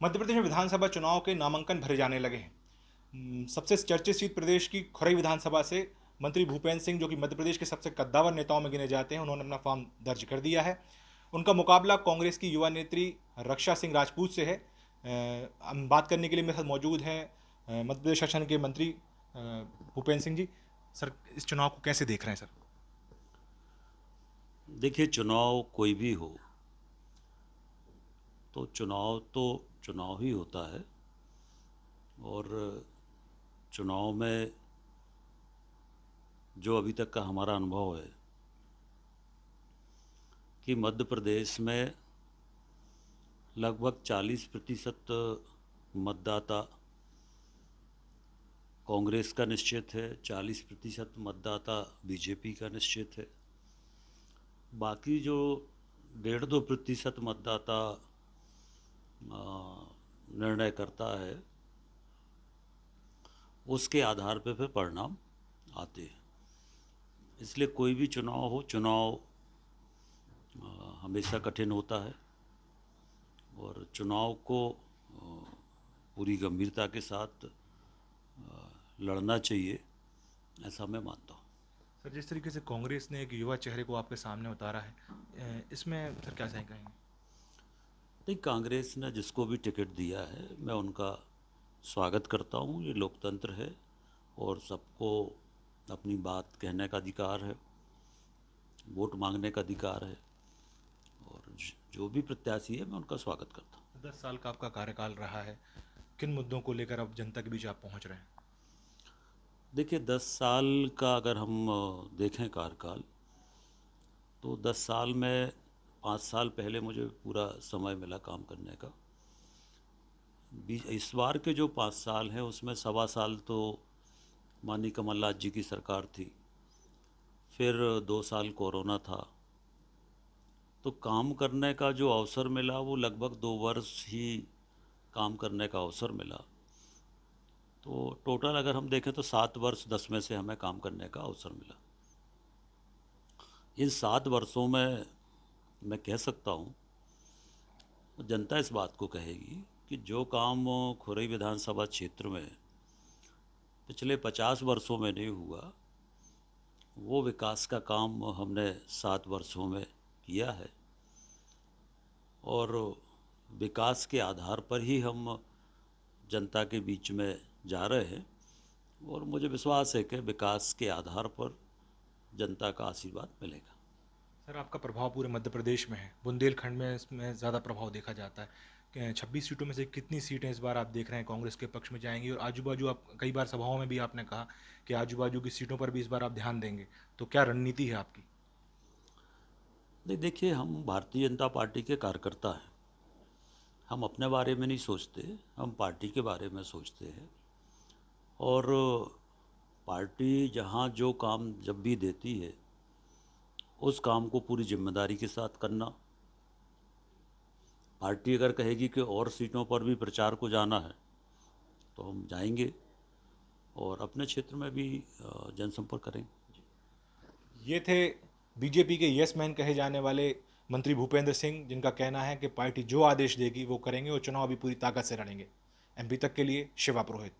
मध्य प्रदेश में विधानसभा चुनाव के नामांकन भरे जाने लगे हैं। सबसे चर्चित सीट प्रदेश की खुरई विधानसभा से मंत्री भूपेंद्र सिंह, जो कि मध्य प्रदेश के सबसे कद्दावर नेताओं में गिने जाते हैं, उन्होंने अपना फॉर्म दर्ज कर दिया है। उनका मुकाबला कांग्रेस की युवा नेत्री रक्षा सिंह राजपूत से है। हम बात करने के लिए मेरे साथ मौजूद हैं मध्य प्रदेश शासन के मंत्री भूपेंद्र सिंह जी। सर, इस चुनाव को कैसे देख रहे हैं सर? देखिए, चुनाव कोई भी हो तो चुनाव ही होता है। और चुनाव में जो अभी तक का हमारा अनुभव है कि मध्य प्रदेश में लगभग 40% मतदाता कांग्रेस का निश्चित है, 40% मतदाता बीजेपी का निश्चित है। बाकी जो 1.5-2% मतदाता निर्णय करता है, उसके आधार पे फिर परिणाम आते हैं। इसलिए कोई भी चुनाव हमेशा कठिन होता है और चुनाव को पूरी गंभीरता के साथ लड़ना चाहिए, ऐसा मैं मानता हूँ। सर, जिस तरीके से कांग्रेस ने एक युवा चेहरे को आपके सामने उतारा है, इसमें सर क्या सही कहेंगे? नहीं, कांग्रेस ने जिसको भी टिकट दिया है मैं उनका स्वागत करता हूँ। ये लोकतंत्र है और सबको अपनी बात कहने का अधिकार है, वोट मांगने का अधिकार है, और जो भी प्रत्याशी है मैं उनका स्वागत करता हूँ। 10 साल का आपका कार्यकाल रहा है, किन मुद्दों को लेकर अब जनता के बीच आप पहुंच रहे हैं? देखिए, 10 साल का अगर हम देखें कार्यकाल, तो 10 साल में 5 साल पहले मुझे पूरा समय मिला काम करने का। इस बार के जो 5 साल हैं उसमें 1.25 साल तो माननीय कमलनाथ जी की सरकार थी, फिर 2 साल कोरोना था, तो काम करने का जो अवसर मिला वो लगभग 2 वर्ष ही काम करने का अवसर मिला। तो टोटल अगर हम देखें तो 7 वर्ष 10 में से हमें काम करने का अवसर मिला। इन 7 वर्षों में मैं कह सकता हूँ, जनता इस बात को कहेगी कि जो काम खुरई विधानसभा क्षेत्र में पिछले 50 वर्षों में नहीं हुआ, वो विकास का काम हमने 7 वर्षों में किया है। और विकास के आधार पर ही हम जनता के बीच में जा रहे हैं, और मुझे विश्वास है कि विकास के आधार पर जनता का आशीर्वाद मिलेगा। सर, आपका प्रभाव पूरे मध्य प्रदेश में है, बुंदेलखंड में इसमें ज़्यादा प्रभाव देखा जाता है। 26 सीटों में से कितनी सीटें इस बार आप देख रहे हैं कांग्रेस के पक्ष में जाएंगी? और आजू बाजू, आप कई बार सभाओं में भी आपने कहा कि आजू बाजू की सीटों पर भी इस बार आप ध्यान देंगे, तो क्या रणनीति है आपकी? नहीं, देखिए, हम भारतीय जनता पार्टी के कार्यकर्ता हैं। हम अपने बारे में नहीं सोचते, हम पार्टी के बारे में सोचते हैं। और पार्टी जहाँ जो काम जब भी देती है, उस काम को पूरी जिम्मेदारी के साथ करना। पार्टी अगर कहेगी कि और सीटों पर भी प्रचार को जाना है तो हम जाएंगे और अपने क्षेत्र में भी जनसंपर्क करेंगे। ये थे बीजेपी के यस मैन कहे जाने वाले मंत्री भूपेंद्र सिंह, जिनका कहना है कि पार्टी जो आदेश देगी वो करेंगे और चुनाव भी पूरी ताकत से लड़ेंगे। एमपी तक के लिए शिवा पुरोहित।